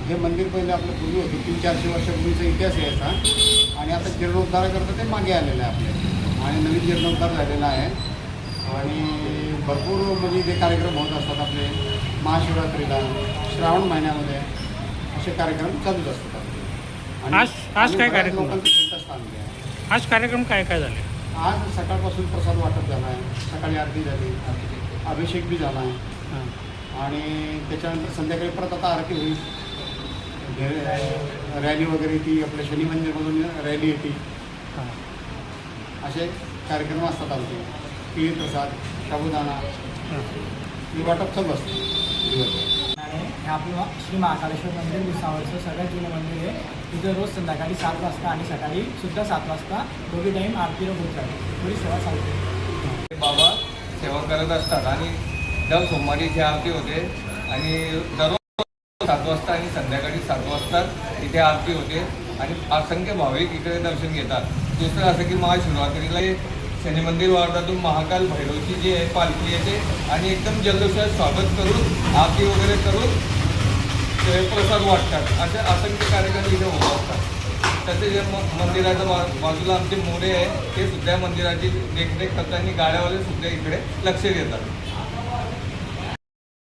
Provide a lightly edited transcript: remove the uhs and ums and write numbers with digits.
हे मंदिर पहिले आपलं पूर्वी होतं 300-400 वर्षापूर्वीचा इतिहास आहे याचा आणि आता जीर्णोद्धाराकरता ते मागे आलेलं आहे आपले आणि नवीन जीर्णोद्धार झालेला आहे आणि भरपूर म्हणजे इथे कार्यक्रम होत असतात आपले महाशिवरात्रीला श्रावण महिन्यामध्ये असे कार्यक्रम चालूच असतात आपले. आज काय कार्यक्रम लोकांचं चिंतास्थान आहे. आज कार्यक्रम काय झाले? आज सकाळपासून प्रसाद वाटप झाला आहे, सकाळी आरती झाली, अभिषेक बी झाला आहे आणि त्याच्यानंतर संध्याकाळी परत आता आरती होईल. रॅली वगैरे ती आपल्या शनी मंदिरमधून रॅली येते. असे कार्यक्रम असतात आमचे. खीर प्रसाद साबुदाणा ही वाटप चालू असतं दिवसभर. हे आपलं श्री महाकालेश्वर मंदिर भुसावळचं सगळ्यात जुनं मंदिर आहे. तिथं रोज संध्याकाळी 7 वाजता आणि सकाळी सुद्धा 7 वाजता दोघी टाईम आरतीला बोलतात. थोडी सेवा चालते. बाबा सेवा करत असतात आणि दर सोमवारी इथे आरती होते आणि दररोज 7 वाजता आणि संध्याकाळी 7 वाजता इथे आरती होते आणि असंख्य भाविक इकडे दर्शन घेतात. दुसरं असं की महाशिवरात्रीला शनी मंदिर वार्डातून महाकाल भैरवची जी आहे पालखी येते आणि एकदम जल्लोषात स्वागत करून आरती वगैरे करून ते प्रसाद वाटतात. असे असंख्य कार्यक्रम इथे होत असतात. तसेच मंदिराच्या बाजूला आमचे मोरे आहे ते सुद्धा मंदिराची देखरेख करताना गाड्यावाले सुद्धा इकडे लक्ष देतात.